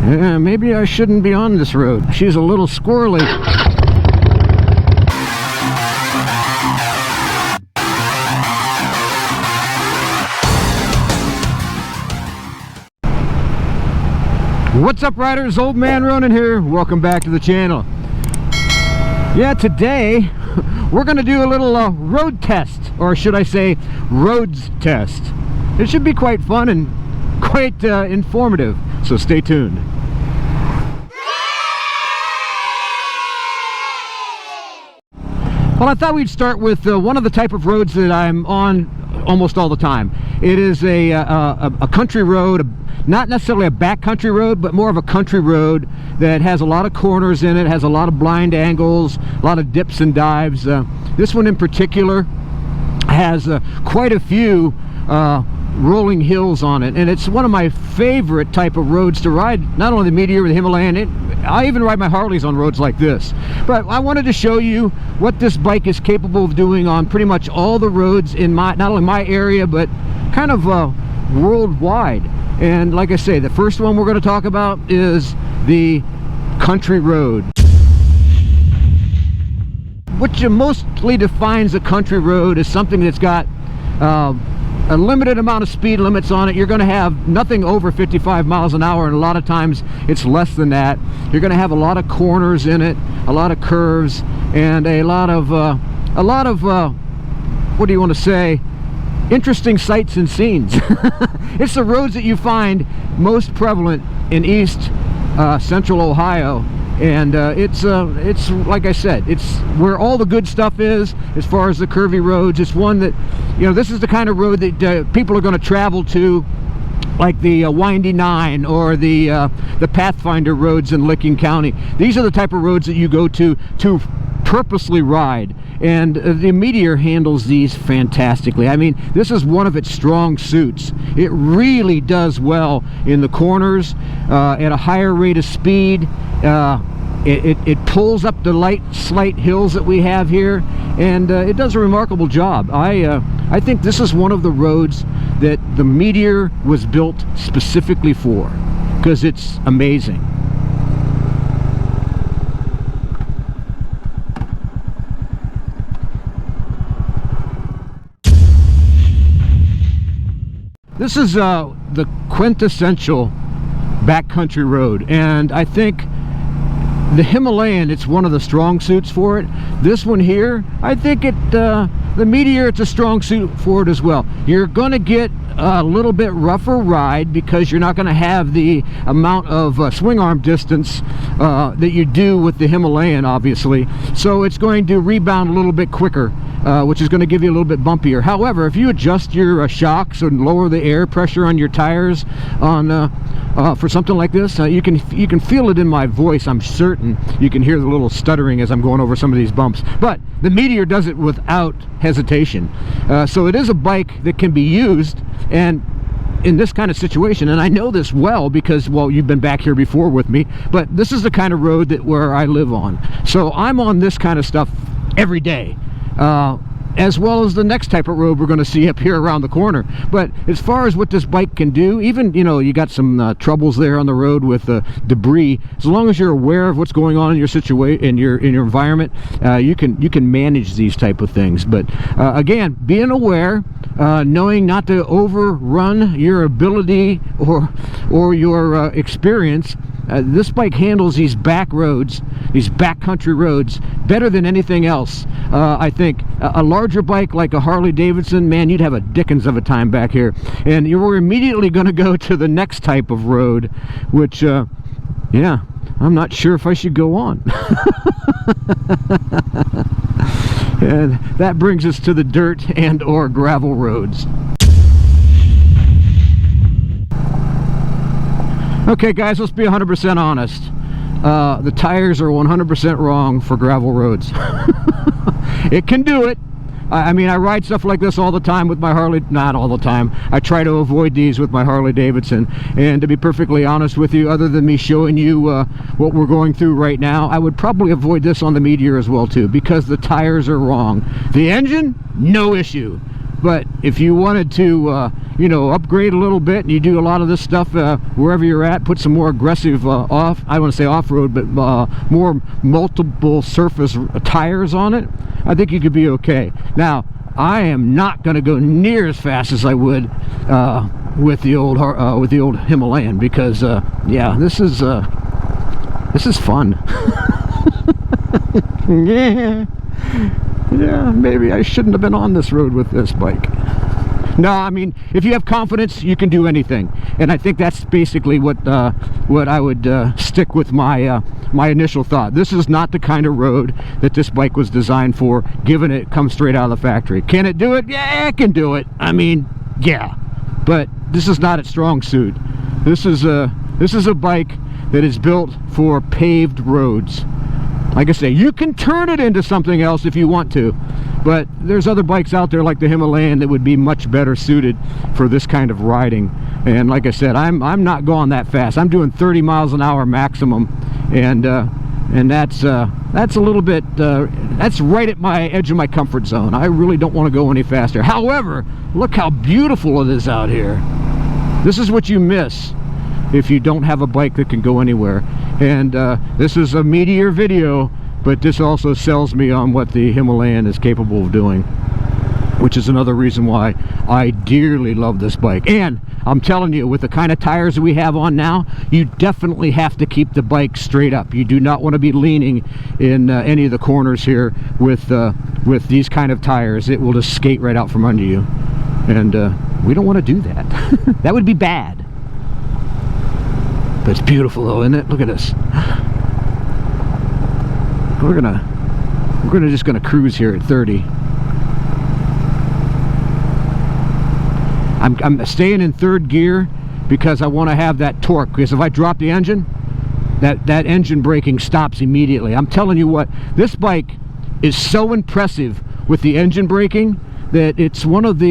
Yeah, maybe I shouldn't be on this road. She's a little squirrely. What's up, riders? Old Man Ronin here. Welcome back to the channel. Yeah, today we're going to do a little road test, or should I say roads test. It should be quite fun and quite informative, so stay tuned. Well, I thought we'd start with one of the type of roads that I'm on almost all the time. It is a country road, not necessarily a backcountry road, but more of a country road that has a lot of corners in it, has a lot of blind angles, a lot of dips and dives. This one in particular has quite a few rolling hills on it, and it's one of my favorite type of roads to ride. Not only the Meteor or the Himalayan, I even ride my Harleys on roads like this. But I wanted to show you what this bike is capable of doing on pretty much all the roads in not only my area, but kind of worldwide. And like I say, the first one we're going to talk about is the country road. What mostly defines a country road is something that's got a limited amount of speed limits on it. You're going to have nothing over 55 miles an hour, and a lot of times it's less than that. You're going to have a lot of corners in it, a lot of curves, and a lot of what do you want to say, interesting sights and scenes. It's the roads that you find most prevalent in East Central Ohio, and it's like I said, it's where all the good stuff is as far as the curvy roads. It's one that, you know, this is the kind of road that people are going to travel to, like the Windy Nine or the Pathfinder roads in Licking County. These are the type of roads that you go to purposely ride, and the Meteor handles these fantastically. I mean, this is one of its strong suits. It really does well in the corners at a higher rate of speed. It pulls up the slight hills that we have here, and it does a remarkable job. I think this is one of the roads that the Meteor was built specifically for, because it's amazing. This is the quintessential backcountry road, and I think the Himalayan, it's one of the strong suits for it. This one here, I think the Meteor, it's a strong suit for it as well. You're going to get a little bit rougher ride because you're not going to have the amount of swing arm distance that you do with the Himalayan, obviously. So it's going to rebound a little bit quicker, which is going to give you a little bit bumpier. However, if you adjust your shocks and lower the air pressure on your tires for something like this, you can feel it in my voice. I'm certain you can hear the little stuttering as I'm going over some of these bumps. But the Meteor does it without hesitation. So it is a bike that can be used, and in this kind of situation, and I know this well because, well, you've been back here before with me, but this is the kind of road where I live on. So I'm on this kind of stuff every day. As well as the next type of road we're going to see up here around the corner. But as far as what this bike can do, even, you know, you got some troubles there on the road with debris. As long as you're aware of what's going on in your situation, in your environment, you can manage these type of things. But again, being aware, knowing not to overrun your ability or your experience. This bike handles these back roads, these backcountry roads, better than anything else. I think a larger bike like a Harley Davidson, man, you'd have a dickens of a time back here. And you were immediately going to go to the next type of road, which, yeah, I'm not sure if I should go on. And that brings us to the dirt and or gravel roads. Okay guys, let's be 100% honest. The tires are 100% wrong for gravel roads. It can do it. I mean, I ride stuff like this all the time with my Harley. Not all the time. I try to avoid these with my Harley Davidson. And to be perfectly honest with you, other than me showing you what we're going through right now, I would probably avoid this on the Meteor as well too, because the tires are wrong. The engine, no issue. but if you wanted to you know, upgrade a little bit and you do a lot of this stuff wherever you're at, put some more aggressive I want to say off-road, but more multiple surface tires on it, I think you could be okay. Now, I am not going to go near as fast as I would with the old Himalayan, because yeah, this is fun. Yeah, maybe I shouldn't have been on this road with this bike. No, I mean, if you have confidence, you can do anything, and I think that's basically what I would stick with my my initial thought. This is not the kind of road that this bike was designed for, given it comes straight out of the factory. Can it do it? Yeah, it can do it. I mean, yeah, but this is not its strong suit. This is a bike that is built for paved roads. Like I say, you can turn it into something else if you want to, but there's other bikes out there like the Himalayan that would be much better suited for this kind of riding. And like I said, I'm not going that fast. I'm doing 30 miles an hour maximum, and that's a little bit that's right at my edge of my comfort zone. I really don't want to go any faster. However, look how beautiful it is out here. This is what you miss if you don't have a bike that can go anywhere. And this is a Meteor video, but this also sells me on what the Himalayan is capable of doing, which is another reason why I dearly love this bike. And I'm telling you, with the kind of tires that we have on now, you definitely have to keep the bike straight up. You do not want to be leaning in any of the corners here with these kind of tires. It will just skate right out from under you, and we don't want to do that. That would be bad. But it's beautiful though, isn't it? Look at this. We're just gonna cruise here at 30. I'm staying in third gear because I want to have that torque, because if I drop the engine, that engine braking stops immediately. I'm telling you what, this bike is so impressive with the engine braking that it's one of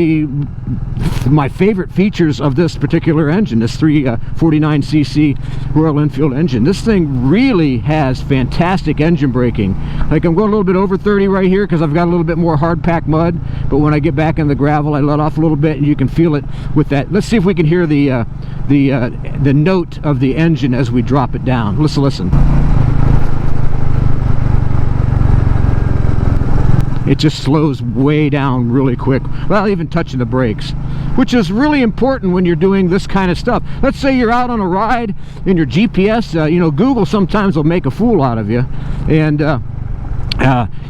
my favorite features of this particular engine, this 349cc Royal Enfield engine. This thing really has fantastic engine braking. Like, I'm going a little bit over 30 right here because I've got a little bit more hard packed mud, but when I get back in the gravel, I let off a little bit, and you can feel it with that. Let's see if we can hear the note of the engine as we drop it down. Let's listen. It just slows way down really quick, without even touching the brakes, which is really important when you're doing this kind of stuff. Let's say you're out on a ride and your GPS, you know, Google sometimes will make a fool out of you, and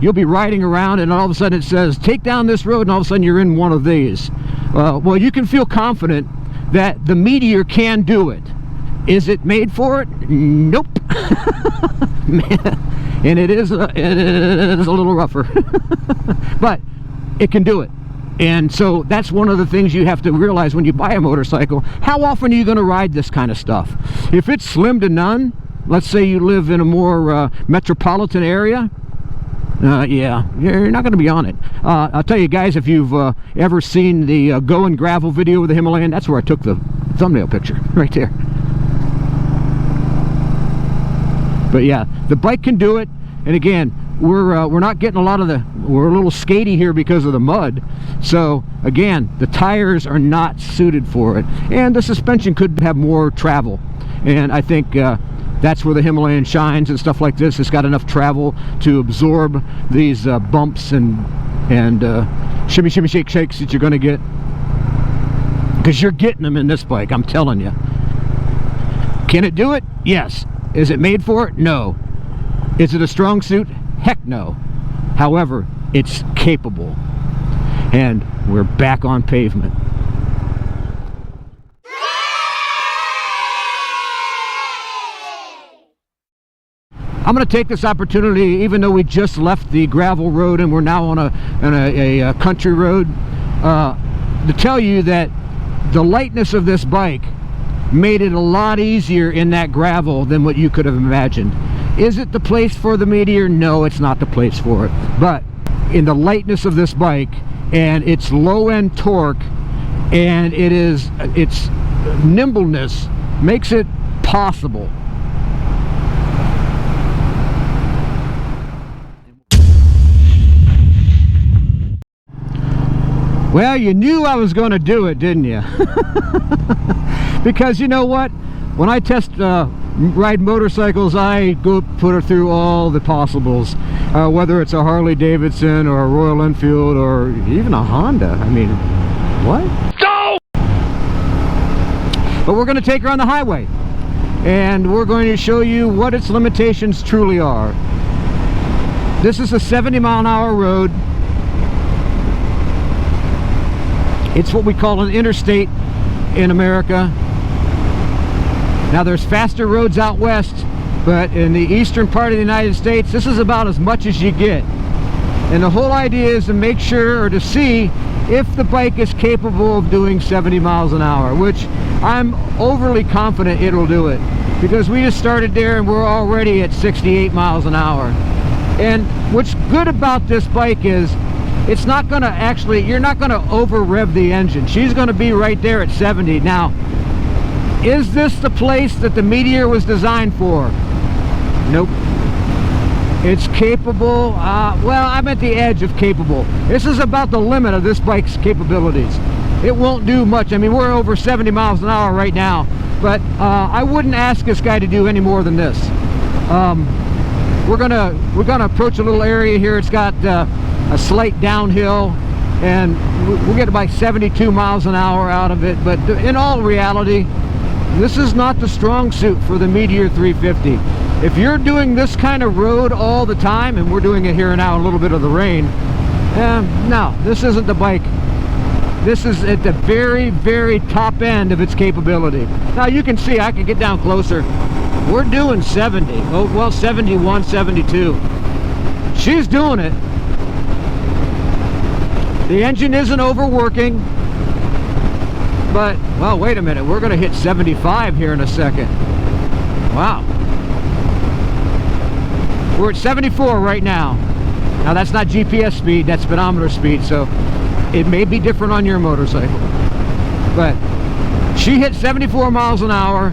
you'll be riding around and all of a sudden it says, take down this road, and all of a sudden you're in one of these. Well, you can feel confident that the Meteor can do it. Is it made for it? Nope. And it is a little rougher. But it can do it. And so that's one of the things you have to realize when you buy a motorcycle. How often are you going to ride this kind of stuff? If it's slim to none, let's say you live in a more metropolitan area, yeah, you're not going to be on it. I'll tell you guys, if you've ever seen the Going Gravel video with the Himalayan, that's where I took the thumbnail picture, right there. But yeah, the bike can do it. And again, we're not getting a lot of we're a little skatey here because of the mud. So again, the tires are not suited for it, and the suspension could have more travel. And I think that's where the Himalayan shines and stuff like this. It's got enough travel to absorb these bumps and shimmy, shimmy, shake, shakes that you're going to get, because you're getting them in this bike. I'm telling you. Can it do it? Yes. Is it made for it? No. Is it a strong suit? Heck no. However, it's capable. And we're back on pavement. I'm going to take this opportunity, even though we just left the gravel road and we're now on a country road, to tell you that the lightness of this bike made it a lot easier in that gravel than what you could have imagined. Is it the place for the Meteor? No, it's not the place for it. But in the lightness of this bike and its low-end torque and its nimbleness makes it possible. Well, you knew I was going to do it, didn't you? Because you know what? When I ride motorcycles, I go put her through all the possibles. Whether it's a Harley Davidson or a Royal Enfield or even a Honda. I mean, what? No! But we're going to take her on the highway. And we're going to show you what its limitations truly are. This is a 70-mile-an-hour road. It's what we call an interstate in America. Now there's faster roads out west, but in the eastern part of the United States, this is about as much as you get. And the whole idea is to make sure, or to see if the bike is capable of doing 70 miles an hour, which I'm overly confident it'll do it, because we just started there and we're already at 68 miles an hour. And what's good about this bike is it's not going to actually, you're not going to over rev the engine. She's going to be right there at 70. Now, is this the place that the Meteor was designed for? Nope. It's capable, well, I'm at the edge of capable. This is about the limit of this bike's capabilities. It won't do much. I mean, we're over 70 miles an hour right now, but I wouldn't ask this guy to do any more than this. We're gonna approach a little area here. It's got a slight downhill, and we'll get about 72 miles an hour out of it. But in all reality, this is not the strong suit for the Meteor 350. If you're doing this kind of road all the time, and we're doing it here now, a little bit of the rain, no, this isn't the bike. This is at the very, very top end of its capability. Now you can see, I can get down closer. We're doing 70, oh, well, 71, 72. She's doing it. The engine isn't overworking, but, well, wait a minute. We're going to hit 75 here in a second. Wow. We're at 74 right now. Now, that's not GPS speed, that's speedometer speed, so it may be different on your motorcycle. But she hit 74 miles an hour.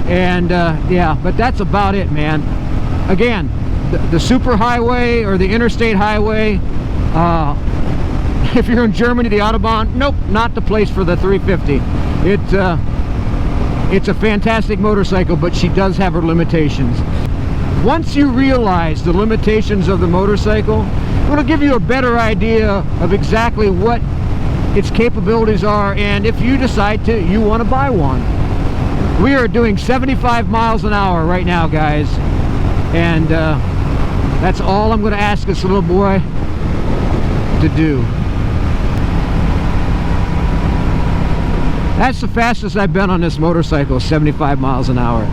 And yeah, but that's about it, man. Again, the super highway or the interstate highway, if you're in Germany, the Autobahn, nope, not the place for the 350. It's a fantastic motorcycle, but she does have her limitations. Once you realize the limitations of the motorcycle, it'll give you a better idea of exactly what its capabilities are, and if you decide you want to buy one. We are doing 75 miles an hour right now, guys, and that's all I'm going to ask this little boy to do. That's the fastest I've been on this motorcycle, 75 miles an hour.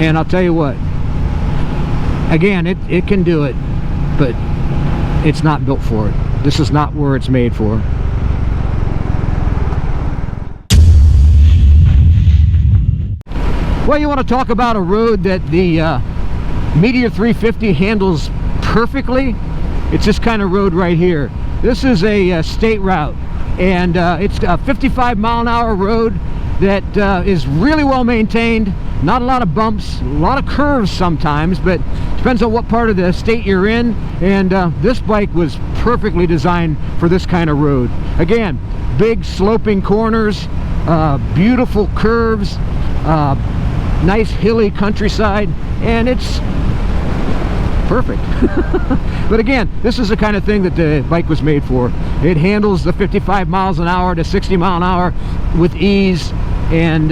And I'll tell you what, again, it can do it, but it's not built for it. This is not where it's made for. Well, you want to talk about a road that the Meteor 350 handles perfectly? It's this kind of road right here. This is a state route, and it's a 55 mile an hour road that is really well maintained. Not a lot of bumps, a lot of curves sometimes, but depends on what part of the state you're in. And this bike was perfectly designed for this kind of road. Again, big sloping corners, beautiful curves, nice hilly countryside, and it's perfect. But again, this is the kind of thing that the bike was made for. It handles the 55 miles an hour to 60 mile an hour with ease, and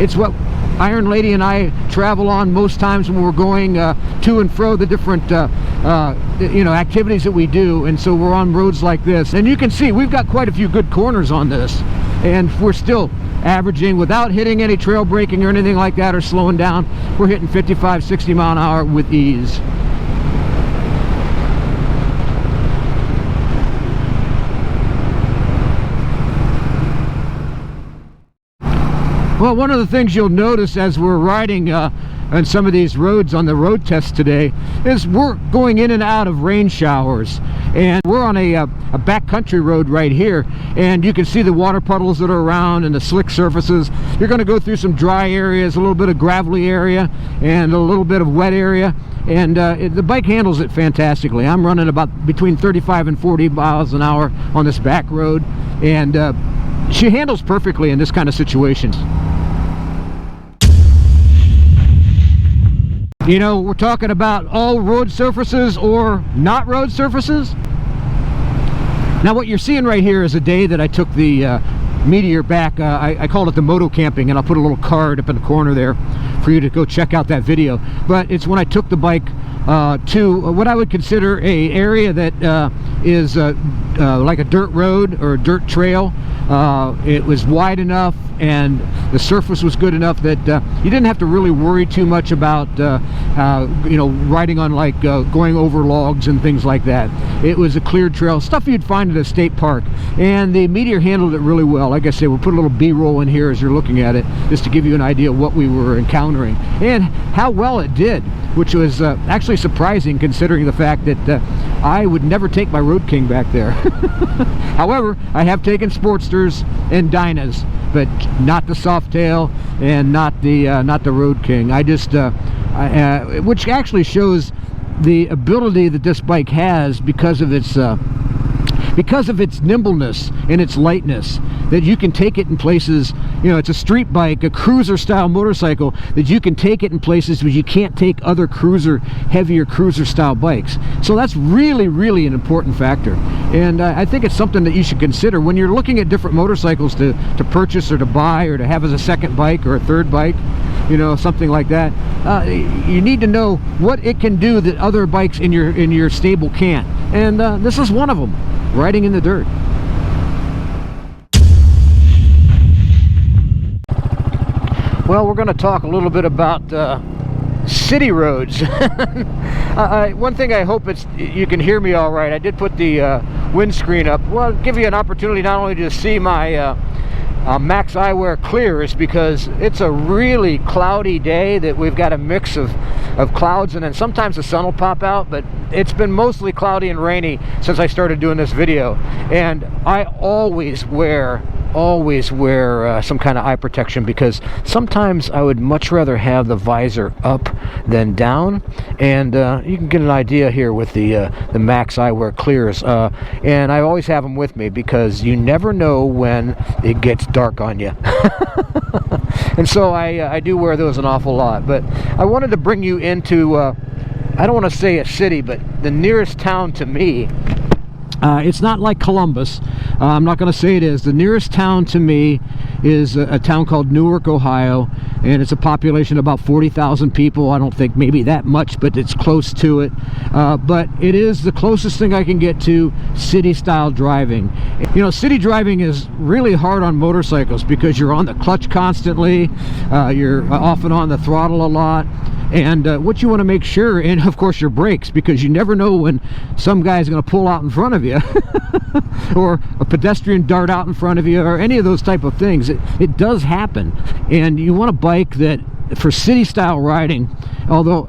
it's what Iron Lady and I travel on most times when we're going to and fro the different you know, activities that we do. And so we're on roads like this, and you can see we've got quite a few good corners on this, and we're still averaging, without hitting any trail braking or anything like that or slowing down, we're hitting 55, 60 mile an hour with ease. Well, one of the things you'll notice as we're riding on some of these roads on the road test today is we're going in and out of rain showers, and we're on a backcountry road right here, and you can see the water puddles that are around and the slick surfaces. You're going to go through some dry areas, a little bit of gravelly area and a little bit of wet area, and the bike handles it fantastically. I'm running about between 35 and 40 miles an hour on this back road, and she handles perfectly in this kind of situations. You know, we're talking about all road surfaces or not road surfaces. Now what you're seeing right here is a day that I took the Meteor back. I called it the moto camping, and I'll put a little card up in the corner there for you to go check out that video. But it's when I took the bike to what I would consider a area that is like a dirt road or a dirt trail. It was wide enough and the surface was good enough that you didn't have to really worry too much about you know, riding on like going over logs and things like that. It was a cleared trail, stuff you'd find at a state park, and the Meteor handled it really well. Like I said, we'll put a little B-roll in here as you're looking at it, just to give you an idea of what we were encountering and how well it did, which was actually surprising considering the fact that I would never take my Road King back there. However, I have taken Sportsters and Dynas, but not the Softail and not the Road King. I just which actually shows the ability that this bike has because of its nimbleness and its lightness, that you can take it in places. You know, it's a street bike, a cruiser style motorcycle, that you can take it in places where you can't take other heavier cruiser style bikes. So that's really, really an important factor, and I think it's something that you should consider when you're looking at different motorcycles to purchase or to buy or to have as a second bike or a third bike, you know, something like that. You need to know what it can do that other bikes in your stable can't, and this is one of them, riding in the dirt. Well, we're going to talk a little bit about city roads. One thing, I hope you can hear me all right. I did put the windscreen up. Well, give you an opportunity not only to see my Maxx Eyewear clears, because it's a really cloudy day that we've got a mix of clouds, and then sometimes the sun will pop out, but it's been mostly cloudy and rainy since I started doing this video. And I always wear some kind of eye protection, because sometimes I would much rather have the visor up than down, and you can get an idea here with the Maxx Eyewear clears, and I always have them with me because you never know when it gets dark on you. And so I do wear those an awful lot. But I wanted to bring you into I don't want to say a city, but the nearest town to me. It's not like Columbus. I'm not going to say it is. The nearest town to me is a town called Newark, Ohio, and it's a population of about 40,000 people. I don't think maybe that much, but it's close to it. But it is the closest thing I can get to city-style driving. You know, city driving is really hard on motorcycles because you're on the clutch constantly. You're often on the throttle a lot. And what you want to make sure, and of course your brakes, because you never know when some guy's going to pull out in front of you or a pedestrian dart out in front of you, or any of those type of things. It does happen, and you want a bike that for city style riding, although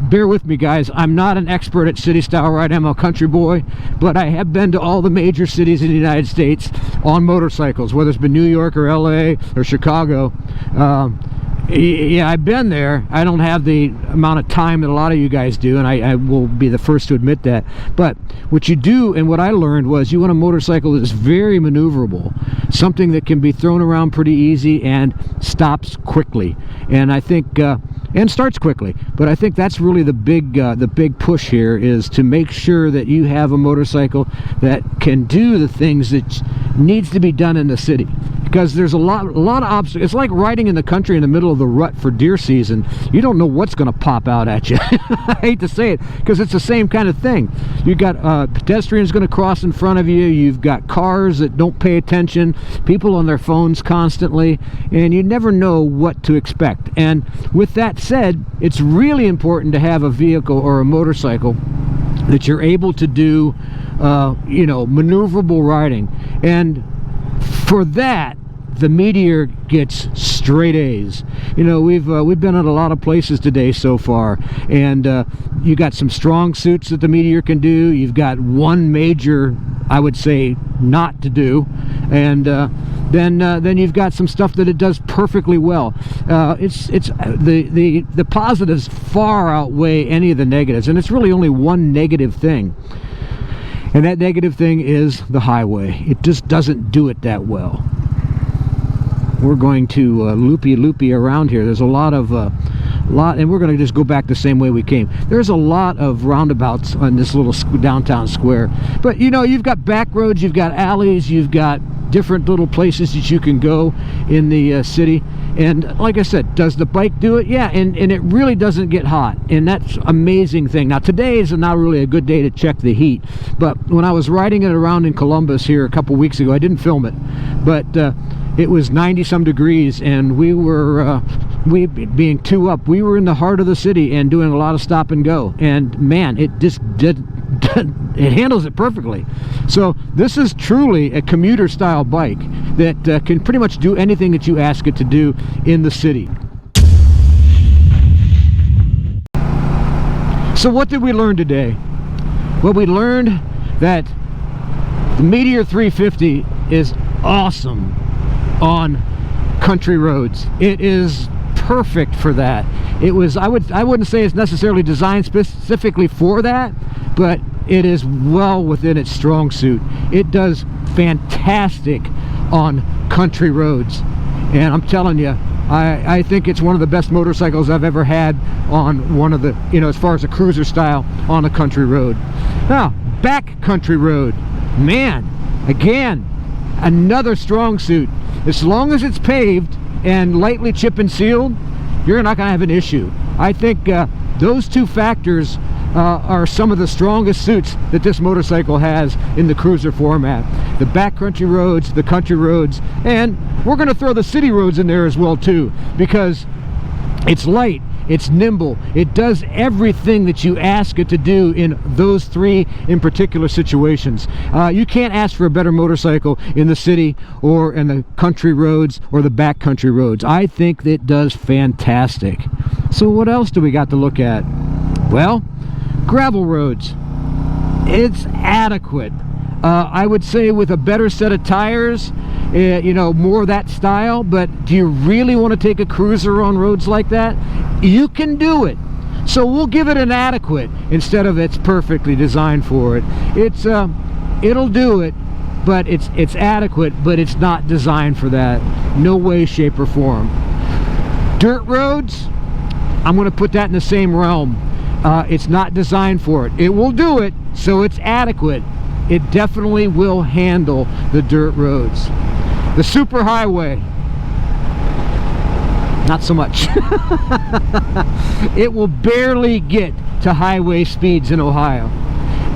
bear with me guys, I'm not an expert at city style riding. I'm a country boy, but I have been to all the major cities in the United States on motorcycles, whether it's been New York or LA or Chicago. Yeah, I've been there. I don't have the amount of time that a lot of you guys do, and I will be the first to admit that. But what you do, and what I learned, was you want a motorcycle that is very maneuverable, something that can be thrown around pretty easy and stops quickly. And I think, and starts quickly. But I think that's really the big push here, is to make sure that you have a motorcycle that can do the things that needs to be done in the city. Because there's a lot of obstacles. It's like riding in the country in the middle of the rut for deer season. You don't know what's going to pop out at you. I hate to say it, because it's the same kind of thing. You've got pedestrians going to cross in front of you. You've got cars that don't pay attention, people on their phones constantly, and you never know what to expect. And with that said, it's really important to have a vehicle or a motorcycle that you're able to do, you know, maneuverable riding. And for that, the Meteor gets straight A's. You know, we've been at a lot of places today so far, and you got some strong suits that the Meteor can do. You've got one major, I would say, not to do, and then you've got some stuff that it does perfectly well. The positives far outweigh any of the negatives, and it's really only one negative thing. And that negative thing is the highway. It just doesn't do it that well. We're going to loopy around here. There's a lot, and we're going to just go back the same way we came. There's a lot of roundabouts on this little downtown square. But you know, you've got back roads, you've got alleys, you've got different little places that you can go in the city. And like I said, does the bike do it? Yeah, and it really doesn't get hot, and that's an amazing thing. Now today is not really a good day to check the heat, but when I was riding it around in Columbus here a couple weeks ago, I didn't film it, but it was 90 some degrees, and we were we being two up, we were in the heart of the city and doing a lot of stop and go, and man, it just it handles it perfectly. So this is truly a commuter style bike that can pretty much do anything that you ask it to do in the city. So what did we learn today? Well, we learned that the Meteor 350 is awesome on country roads. It is perfect for that. It was, I wouldn't say it's necessarily designed specifically for that, but it is well within its strong suit. It does fantastic on country roads, and I'm telling you, I think it's one of the best motorcycles I've ever had on one of the, you know, as far as a cruiser style on a country road. Now, back country road, man, again, another strong suit. As long as it's paved and lightly chip and sealed, you're not going to have an issue. I think those two factors are some of the strongest suits that this motorcycle has in the cruiser format. The backcountry roads, the country roads, and we're going to throw the city roads in there as well too, because it's light, it's nimble, it does everything that you ask it to do in those three in particular situations. You can't ask for a better motorcycle in the city or in the country roads or the backcountry roads. I think that it does fantastic. So what else do we got to look at? Well, gravel roads, it's adequate. I would say with a better set of tires, you know, more of that style. But do you really want to take a cruiser on roads like that? You can do it. So we'll give it an adequate instead of it's perfectly designed for it. It's it'll do it, but it's adequate, but it's not designed for that. No way, shape, or form. Dirt roads, I'm going to put that in the same realm. It's not designed for it. It will do it, so it's adequate. It definitely will handle the dirt roads. The super highway, not so much. It will barely get to highway speeds in Ohio.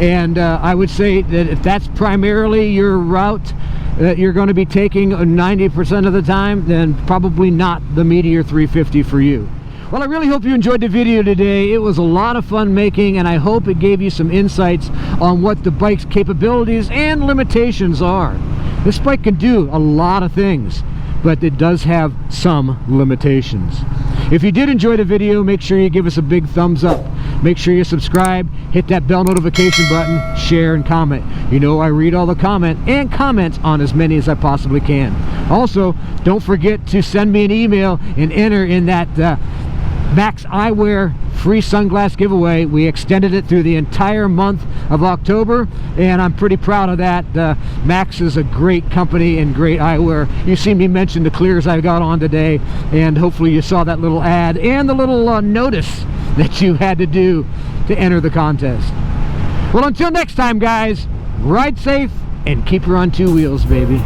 And I would say that if that's primarily your route that you're going to be taking 90% of the time, then probably not the Meteor 350 for you. Well, I really hope you enjoyed the video today. It was a lot of fun making, and I hope it gave you some insights on what the bike's capabilities and limitations are. This bike can do a lot of things, but it does have some limitations. If you did enjoy the video, make sure you give us a big thumbs up. Make sure you subscribe, hit that bell notification button, share, and comment. You know I read all the comment on as many as I possibly can. Also, don't forget to send me an email and enter in that Maxx Eyewear free sunglass giveaway. We extended it through the entire month of October, and I'm pretty proud of that. Maxx is a great company and great eyewear. You see me mention the clears I got on today, and hopefully you saw that little ad and the little notice that you had to do to enter the contest. Well, until next time, guys, ride safe and keep her on two wheels, baby.